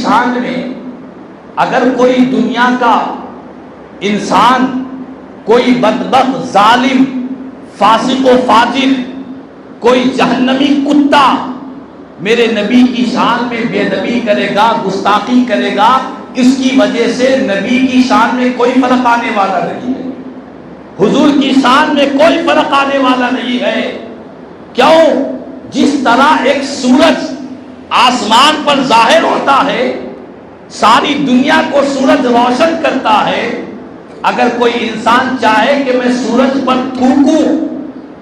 شان میں اگر کوئی دنیا کا انسان، کوئی بدبخت ظالم فاسق و فاجر، کوئی جہنمی کتا میرے نبی کی شان میں بے ادبی کرے گا، گستاخی کرے گا، اس کی وجہ سے نبی کی شان میں کوئی فرق آنے والا نہیں ہے، حضور کی شان میں کوئی فرق آنے والا نہیں ہے۔ کیوں؟ جس طرح ایک سورج آسمان پر ظاہر ہوتا ہے، ساری دنیا کو سورج روشن کرتا ہے، اگر کوئی انسان چاہے کہ میں سورج پر تھوکوں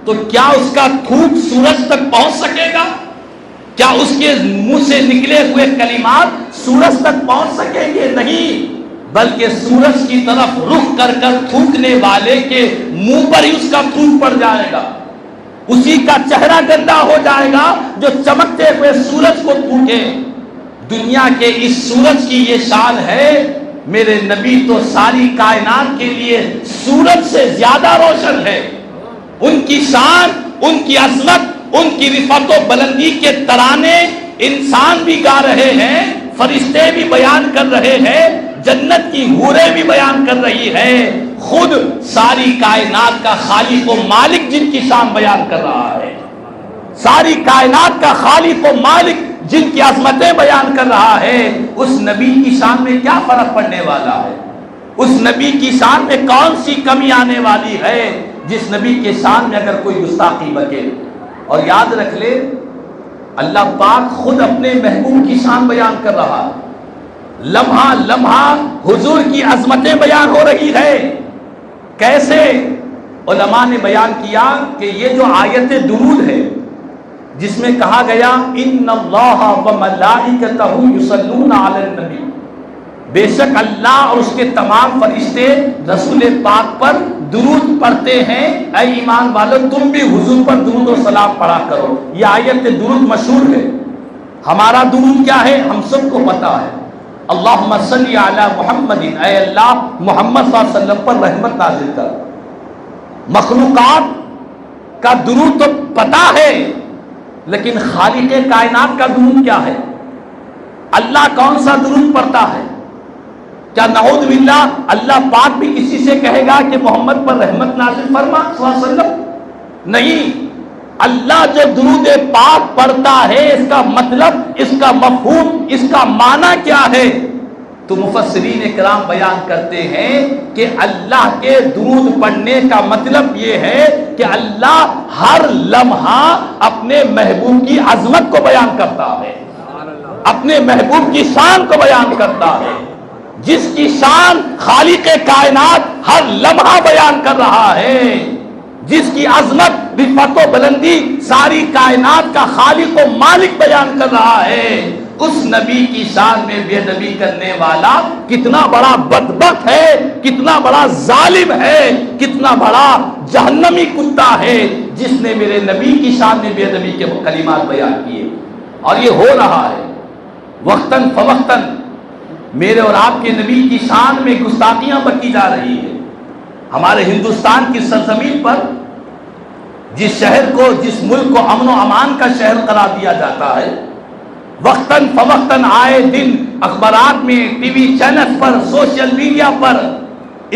تو کیا اس کا تھوک سورج تک پہنچ سکے گا؟ کیا اس کے منہ سے نکلے ہوئے کلمات سورج تک پہنچ سکیں گے؟ نہیں، بلکہ سورج کی طرف رخ کر کر تھوکنے والے کے منہ پر ہی اس کا تھوک پڑ جائے گا، اسی کا چہرہ گندا ہو جائے گا جو چمکتے ہوئے سورج کو تھوکے۔ دنیا کے اس سورج کی یہ شان ہے، میرے نبی تو ساری کائنات کے لیے سورج سے زیادہ روشن ہے۔ ان کی شان، ان کی عظمت، ان کی رفعت و بلندی کے ترانے انسان بھی گا رہے ہیں، فرشتے بھی بیان کر رہے ہیں، جنت کی حوریں بھی بیان کر رہی ہے، خود ساری کائنات کا خالق و مالک جن کی شان بیان کر رہا ہے، ساری کائنات کا خالق و مالک جن کی عظمتیں بیان کر رہا ہے، اس نبی کی شان میں کیا فرق پڑنے والا ہے؟ اس نبی کی شان میں کون سی کمی آنے والی ہے جس نبی کے شان میں اگر کوئی گستاخی بکے؟ اور یاد رکھ لے، اللہ پاک خود اپنے محبوب کی شان بیان کر رہا ہے، لمحہ لمحہ حضور کی عظمتیں بیان ہو رہی ہے۔ کیسے؟ علماء نے بیان کیا کہ یہ جو آیت درود ہے جس میں کہا گیا ان اللہ و ملائکتہ یصلون علی النبی، بے شک اللہ اور اس کے تمام فرشتے رسول پاک پر درود پڑھتے ہیں، اے ایمان والو تم بھی حضور پر درود و سلام پڑھا کرو۔ یہ آیت درود مشہور ہے۔ ہمارا درود کیا ہے؟ ہم سب کو پتا ہے، اللہم صلی علی محمد، اے اللہ محمد صلی اللہ علیہ وسلم پر رحمت نازل کر۔ مخلوقات کا درود تو پتا ہے، لیکن خالق کائنات کا درود کیا ہے؟ اللہ کون سا درود پڑھتا ہے؟ کیا نعوذ باللہ اللہ پاک بھی کسی سے کہے گا کہ محمد پر رحمت نازل فرما صلی اللہ علیہ وسلم؟ نہیں، اللہ جو درود پاک پڑھتا ہے اس کا مطلب، اس کا مفہوم، اس کا معنی کیا ہے؟ تو مفسرین کرام بیان کرتے ہیں کہ اللہ کے درود پڑھنے کا مطلب یہ ہے کہ اللہ ہر لمحہ اپنے محبوب کی عظمت کو بیان کرتا ہے، اپنے محبوب کی شان کو بیان کرتا ہے، جس کی شان خالق کائنات ہر لمحہ بیان کر رہا ہے، جس کی عظمت، رفعت و بلندی ساری کائنات کا خالق و مالک بیان کر رہا ہے، اس نبی کی شان میں بے ادبی کرنے والا کتنا بڑا بدبخت ہے، کتنا بڑا ظالم ہے، کتنا بڑا جہنمی کتا ہے جس نے میرے نبی کی شان میں بے ادبی کے کلمات بیان کیے۔ اور یہ ہو رہا ہے وقتاً فوقتاً، میرے اور آپ کے نبی کی شان میں گستاخیاں بکی جا رہی ہیں۔ ہمارے ہندوستان کی سرزمین پر جس شہر کو، جس ملک کو امن و امان کا شہر قرار دیا جاتا ہے، وقتاً فوقتاً آئے دن اخبارات میں، ٹی وی چینل پر، سوشل میڈیا پر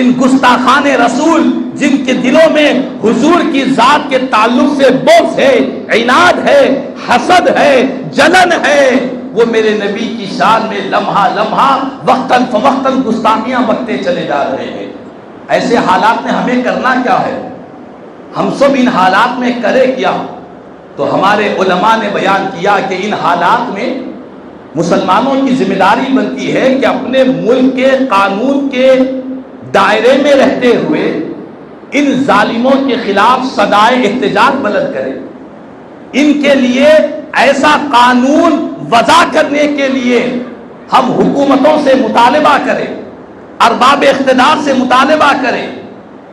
ان گستاخان رسول جن کے دلوں میں حضور کی ذات کے تعلق سے بغض ہے، عناد ہے، حسد ہے، جلن ہے، وہ میرے نبی کی شان میں لمحہ لمحہ وقتاً فوقتاً گستاخیاں بکتے چلے جا رہے ہیں۔ ایسے حالات میں ہمیں کرنا کیا ہے؟ ہم سب ان حالات میں کرے کیا؟ تو ہمارے علماء نے بیان کیا کہ ان حالات میں مسلمانوں کی ذمہ داری بنتی ہے کہ اپنے ملک کے قانون کے دائرے میں رہتے ہوئے ان ظالموں کے خلاف صدائے احتجاج بلند کرے، ان کے لیے ایسا قانون وضع کرنے کے لیے ہم حکومتوں سے مطالبہ کریں، ارباب اقتدار سے مطالبہ کریں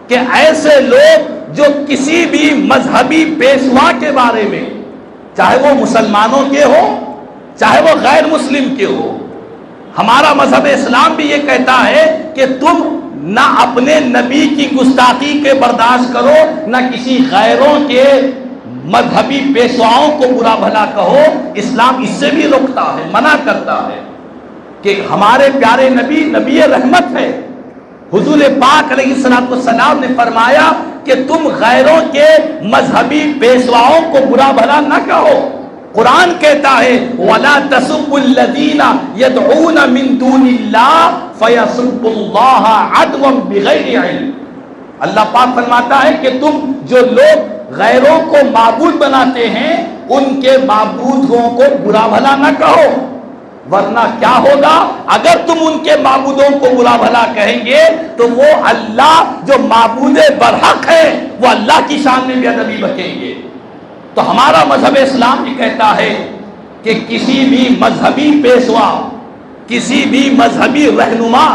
کہ ایسے لوگ جو کسی بھی مذہبی پیشوا کے بارے میں، چاہے وہ مسلمانوں کے ہو چاہے وہ غیر مسلم کے ہو، ہمارا مذہب اسلام بھی یہ کہتا ہے کہ تم نہ اپنے نبی کی گستاخی کے برداشت کرو، نہ کسی غیروں کے مذہبی پیشواؤں کو برا بھلا کہو۔ اسلام اس سے بھی روکتا ہے، منع کرتا ہے۔ کہ ہمارے پیارے نبی نبی رحمت ہے. حضور پاک علیہ السلام نے فرمایا کہ تم غیروں کے مذہبی پیشواؤں کو برا بھلا نہ کہو. قرآن کہتا ہے وَلَا تَسُبُّوا الَّذِينَ يَدْعُونَ مِن دُونِ اللَّهِ فَيَسُبُّوا اللَّهَ عَدْوًا بِغَيْرِ عِلْمٍ. اللہ پاک فرماتا ہے کہ تم جو لوگ غیروں کو معبود بناتے ہیں ان کے معبودوں کو برا بھلا نہ کہو، ورنہ کیا ہوگا اگر تم ان کے معبودوں کو برا بھلا کہیں گے تو وہ اللہ جو معبود برحق ہے وہ اللہ کی شان میں بے ادبی بکیں گے. تو ہمارا مذہب اسلام یہ کہتا ہے کہ کسی بھی مذہبی پیشوا، کسی بھی مذہبی رہنما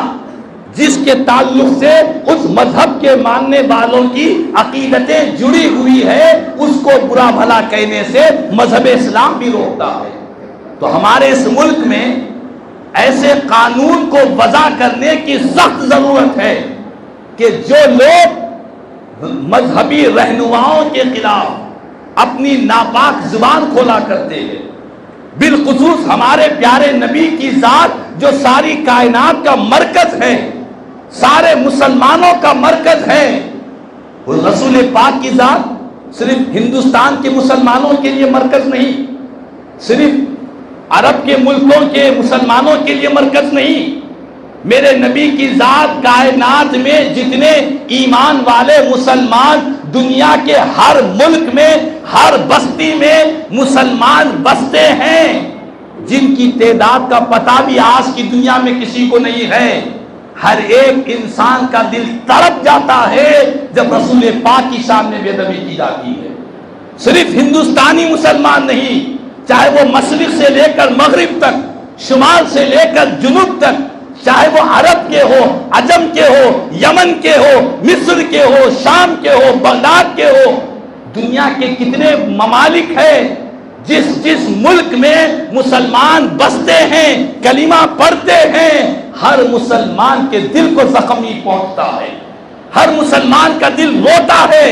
جس کے تعلق سے اس مذہب کے ماننے والوں کی عقیدتیں جڑی ہوئی ہے اس کو برا بھلا کہنے سے مذہب اسلام بھی روکتا ہے. تو ہمارے اس ملک میں ایسے قانون کو وضع کرنے کی سخت ضرورت ہے کہ جو لوگ مذہبی رہنماؤں کے خلاف اپنی ناپاک زبان کھولا کرتے ہیں، بالخصوص ہمارے پیارے نبی کی ذات جو ساری کائنات کا مرکز ہے، سارے مسلمانوں کا مرکز ہے. رسول پاک کی ذات صرف ہندوستان کے مسلمانوں کے لیے مرکز نہیں، صرف عرب کے ملکوں کے مسلمانوں کے لیے مرکز نہیں. میرے نبی کی ذات کائنات میں جتنے ایمان والے مسلمان دنیا کے ہر ملک میں، ہر بستی میں مسلمان بستے ہیں، جن کی تعداد کا پتہ بھی آج کی دنیا میں کسی کو نہیں ہے. ہر ایک انسان کا دل تڑپ جاتا ہے جب رسول پاک کی سامنے بے ادبی کی جاتی ہے. صرف ہندوستانی مسلمان نہیں، چاہے وہ مشرق سے لے کر مغرب تک، شمال سے لے کر جنوب تک، چاہے وہ عرب کے ہو، عجم کے ہو، یمن کے ہو، مصر کے ہو، شام کے ہو، بغداد کے ہو، دنیا کے کتنے ممالک ہیں جس ملک میں مسلمان بستے ہیں، کلمہ پڑھتے ہیں، ہر مسلمان کے دل کو زخمی پہنچتا ہے، ہر مسلمان کا دل روتا ہے،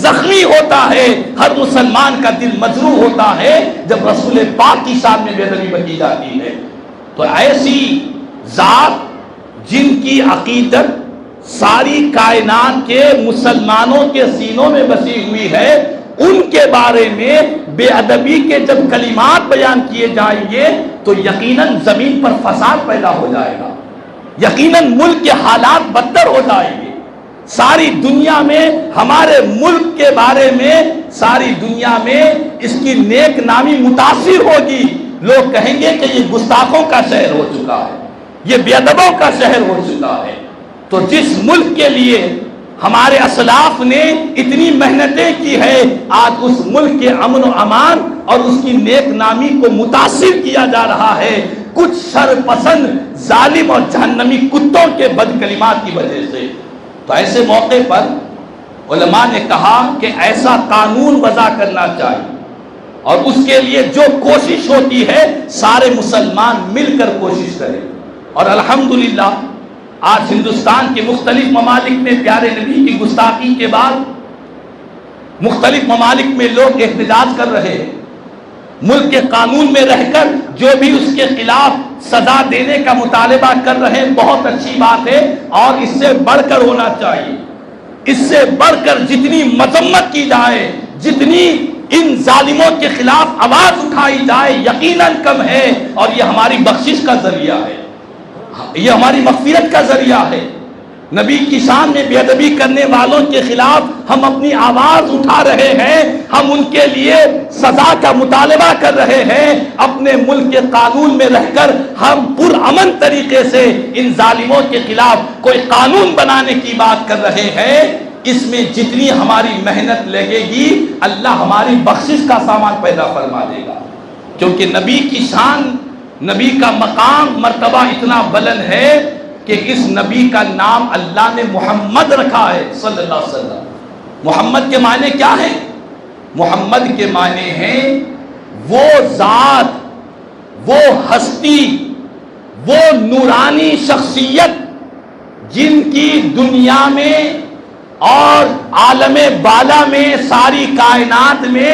زخمی ہوتا ہے، ہر مسلمان کا دل مجروح ہوتا ہے جب رسول پاک کی شان میں بے ادبی بکی جاتی ہے. تو ایسی ذات جن کی عقیدت ساری کائنات کے مسلمانوں کے سینوں میں بسی ہوئی ہے، ان کے بارے میں بے ادبی کے جب کلمات بیان کیے جائیں گے تو یقیناً زمین پر فساد پیدا ہو جائے گا، یقیناً ملک کے حالات بدتر ہو جائیں گے. ساری دنیا میں ہمارے ملک کے بارے میں، ساری دنیا میں اس کی نیک نامی متاثر ہوگی. لوگ کہیں گے کہ یہ گستاخوں کا شہر ہو چکا ہے، یہ بے ادبوں کا شہر ہو چکا ہے. تو جس ملک کے لیے ہمارے اسلاف نے اتنی محنتیں کی ہے، آج اس ملک کے امن و امان اور اس کی نیک نامی کو متاثر کیا جا رہا ہے کچھ شر پسند ظالم اور جہنمی کتوں کے بد کلمات کی وجہ سے. تو ایسے موقع پر علماء نے کہا کہ ایسا قانون وضع کرنا چاہیے، اور اس کے لیے جو کوشش ہوتی ہے سارے مسلمان مل کر کوشش کریں. اور الحمدللہ آج ہندوستان کے مختلف ممالک میں پیارے نبی کی گستاخی کے بعد مختلف ممالک میں لوگ احتجاج کر رہے ہیں. ملک کے قانون میں رہ کر جو بھی اس کے خلاف سزا دینے کا مطالبہ کر رہے ہیں، بہت اچھی بات ہے، اور اس سے بڑھ کر ہونا چاہیے. اس سے بڑھ کر جتنی مذمت کی جائے، جتنی ان ظالموں کے خلاف آواز اٹھائی جائے، یقیناً کم ہے. اور یہ ہماری بخشش کا ذریعہ ہے، یہ ہماری مغفرت کا ذریعہ ہے. نبی کی شان میں بے ادبی کرنے والوں کے خلاف ہم اپنی آواز اٹھا رہے ہیں، ہم ان کے لیے سزا کا مطالبہ کر رہے ہیں. اپنے ملک کے قانون میں رہ کر ہم پرامن طریقے سے ان ظالموں کے خلاف کوئی قانون بنانے کی بات کر رہے ہیں. اس میں جتنی ہماری محنت لگے گی اللہ ہماری بخشش کا سامان پیدا فرما دے گا، کیونکہ نبی کی شان، نبی کا مقام مرتبہ اتنا بلند ہے کہ اس نبی کا نام اللہ نے محمد رکھا ہے صلی اللہ علیہ وسلم. محمد کے معنی کیا ہے؟ محمد کے معنی ہیں وہ ذات، وہ ہستی، وہ نورانی شخصیت جن کی دنیا میں اور عالم بالا میں، ساری کائنات میں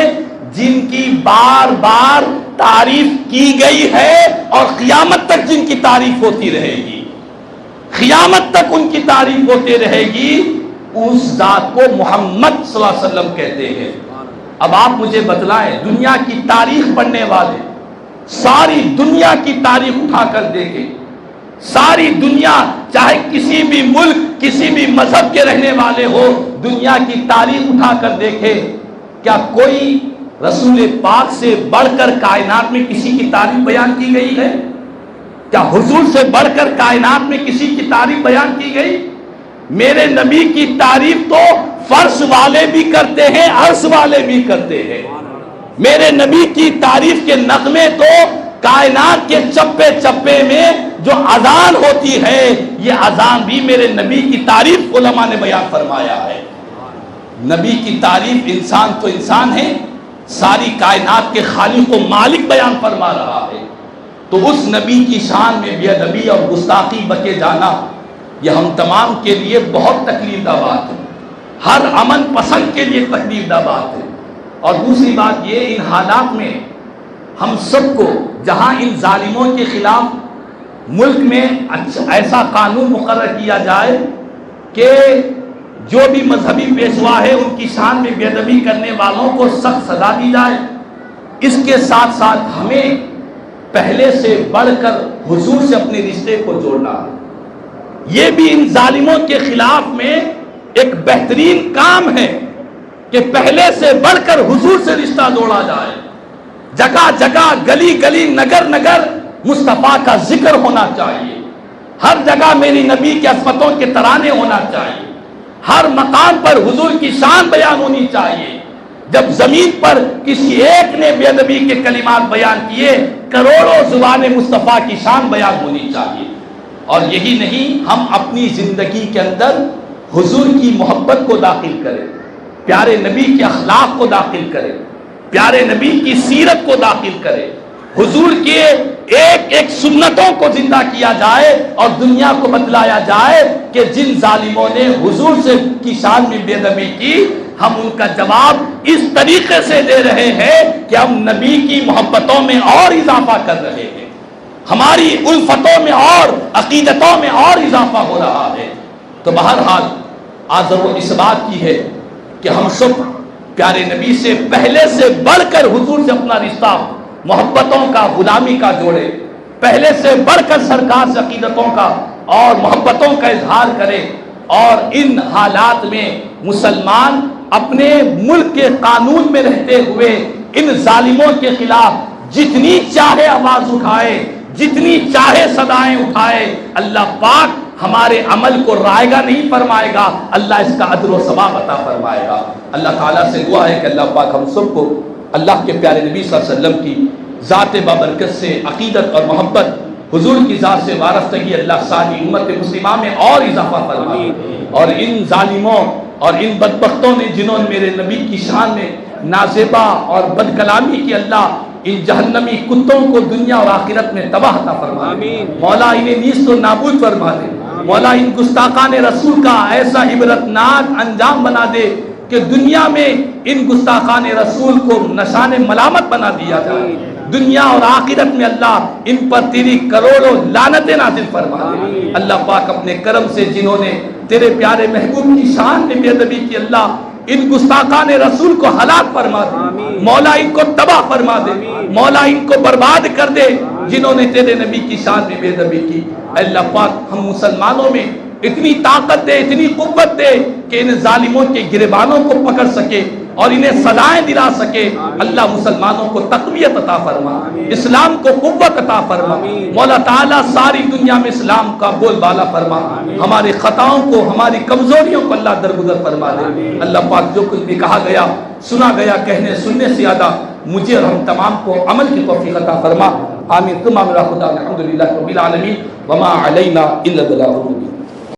جن کی بار بار تعریف کی گئی ہے اور قیامت تک جن کی تعریف ہوتی رہے گی، قیامت تک ان کی تعریف ہوتی رہے گی، اس ذات کو محمد صلی اللہ علیہ وسلم کہتے ہیں۔ اب آپ مجھے بتلائیں، دنیا کی تاریخ پڑھنے والے ساری دنیا کی تاریخ اٹھا کر دیکھیں، ساری دنیا چاہے کسی بھی ملک کسی بھی مذہب کے رہنے والے ہو، دنیا کی تاریخ اٹھا کر دیکھے، کیا کوئی رسول پاک سے بڑھ کر کائنات میں کسی کی تعریف بیان کی گئی ہے؟ کیا حضور سے بڑھ کر کائنات میں کسی کی تعریف بیان کی گئی؟ میرے نبی کی تعریف تو فرش والے بھی کرتے ہیں، عرش والے بھی کرتے ہیں۔ میرے نبی کی تعریف کے نغمے تو کائنات کے چپے چپے میں جو اذان ہوتی ہے، یہ اذان بھی میرے نبی کی تعریف علماء نے بیان فرمایا ہے۔ نبی کی تعریف انسان تو انسان ہے، ساری کائنات کے خالق و مالک بیان فرما رہا ہے، تو اس نبی کی شان میں بے ادبی اور گستاخی بکے جانا یہ ہم تمام کے لیے بہت تکلیف دہ بات ہے، ہر امن پسند کے لیے تکلیف دہ بات ہے۔ اور دوسری بات یہ، ان حالات میں ہم سب کو جہاں ان ظالموں کے خلاف ملک میں ایسا قانون مقرر کیا جائے کہ جو بھی مذہبی پیشوا ہے ان کی شان میں بے ادبی کرنے والوں کو سخت سزا دی جائے، اس کے ساتھ ساتھ ہمیں پہلے سے بڑھ کر حضور سے اپنے رشتے کو جوڑنا ہے۔ یہ بھی ان ظالموں کے خلاف میں ایک بہترین کام ہے کہ پہلے سے بڑھ کر حضور سے رشتہ جوڑا جائے، جگہ جگہ گلی گلی نگر نگر مصطفیٰ کا ذکر ہونا چاہیے، ہر جگہ میری نبی کی عظمتوں کے ترانے ہونا چاہیے، ہر مقام پر حضور کی شان بیان ہونی چاہیے۔ جب زمین پر کسی ایک نے بے ادبی کے کلمات بیان کیے، کروڑوں زبانیں مصطفیٰ کی شان بیان ہونی چاہیے۔ اور یہی نہیں، ہم اپنی زندگی کے اندر حضور کی محبت کو داخل کریں، پیارے نبی کے اخلاق کو داخل کریں، پیارے نبی کی سیرت کو داخل کریں، حضور کے ایک ایک سنتوں کو زندہ کیا جائے اور دنیا کو بتلایا جائے کہ جن ظالموں نے حضور سے کی شان میں بے ادبی کی، ہم ان کا جواب اس طریقے سے دے رہے ہیں کہ ہم نبی کی محبتوں میں اور اضافہ کر رہے ہیں، ہماری الفتوں میں اور عقیدتوں میں اور اضافہ ہو رہا ہے۔ تو بہرحال آج ضرورت اس بات کی ہے کہ ہم سب پیارے نبی سے پہلے سے بڑھ کر حضور سے اپنا رشتہ محبتوں کا غلامی کا جوڑے، پہلے سے بڑھ کر سرکار سے عقیدتوں کا اور محبتوں کا اظہار کرے، اور ان حالات میں مسلمان اپنے ملک کے قانون میں رہتے ہوئے ان ظالموں کے خلاف جتنی چاہے آواز اٹھائے، جتنی چاہے صدائیں اٹھائے، اللہ پاک ہمارے عمل کو رائے گا نہیں فرمائے گا، اللہ اس کا اجر و ثواب عطا فرمائے گا۔ اللہ تعالیٰ سے دعا ہے کہ اللہ پاک ہم سب کو اللہ کے پیارے نبی صلی اللہ علیہ وسلم کی ذات بابرکت سے عقیدت اور محبت، حضور کی ذات سے وارفتگی اللہ ساری امت مسلمہ میں اور اضافہ فرمائے، اور ان ظالموں اور ان بدبختوں نے جنہوں نے میرے نبی کی شان میں نازیبا اور بد کلامی کی، اللہ ان جہنمی کتوں کو دنیا اور آخرت میں تباہ عطا فرما دے، مولا انہیں نیست و نابود فرما دے، مولا ان گستاخان رسول کا ایسا عبرتناک انجام بنا دے کہ دنیا میں ان گستاخان رسول کو نشان ملامت بنا دیا جائے، دنیا اور آخرت میں اللہ ان پر تیری کروڑوں لعنتیں نازل فرما دے۔ اللہ پاک اپنے کرم سے جنہوں نے تیرے پیارے محبوب کی شان میں بے ادبی کی، اللہ ان گستاخان رسول کو ہلاک فرما دے، مولا ان کو تباہ فرما دے، مولا ان کو برباد کر دے جنہوں نے تیرے نبی کی شان میں بے ادبی کی۔ اللہ پاک ہم مسلمانوں میں اتنی طاقت دے، اتنی قوت دے کہ ان ظالموں کے گریبانوں کو پکڑ سکے اور انہیں سزائیں دلا سکے۔ اللہ مسلمانوں کو تقویت عطا فرما، اسلام کو قوت عطا فرما، مولا تعالیٰ ساری دنیا میں اسلام کا بول بالا فرما، ہماری خطاؤں کو ہماری کمزوریوں کو اللہ درگزر فرما دے۔ اللہ پاک جو کچھ بھی کہا گیا سنا گیا کہنے سننے سے زیادہ مجھے اور ہم تمام کو عمل کی توفیق عطا فرما، آمین۔ تمام خدا الحمدللہ رب العالمین وما علینا الا البلاغ۔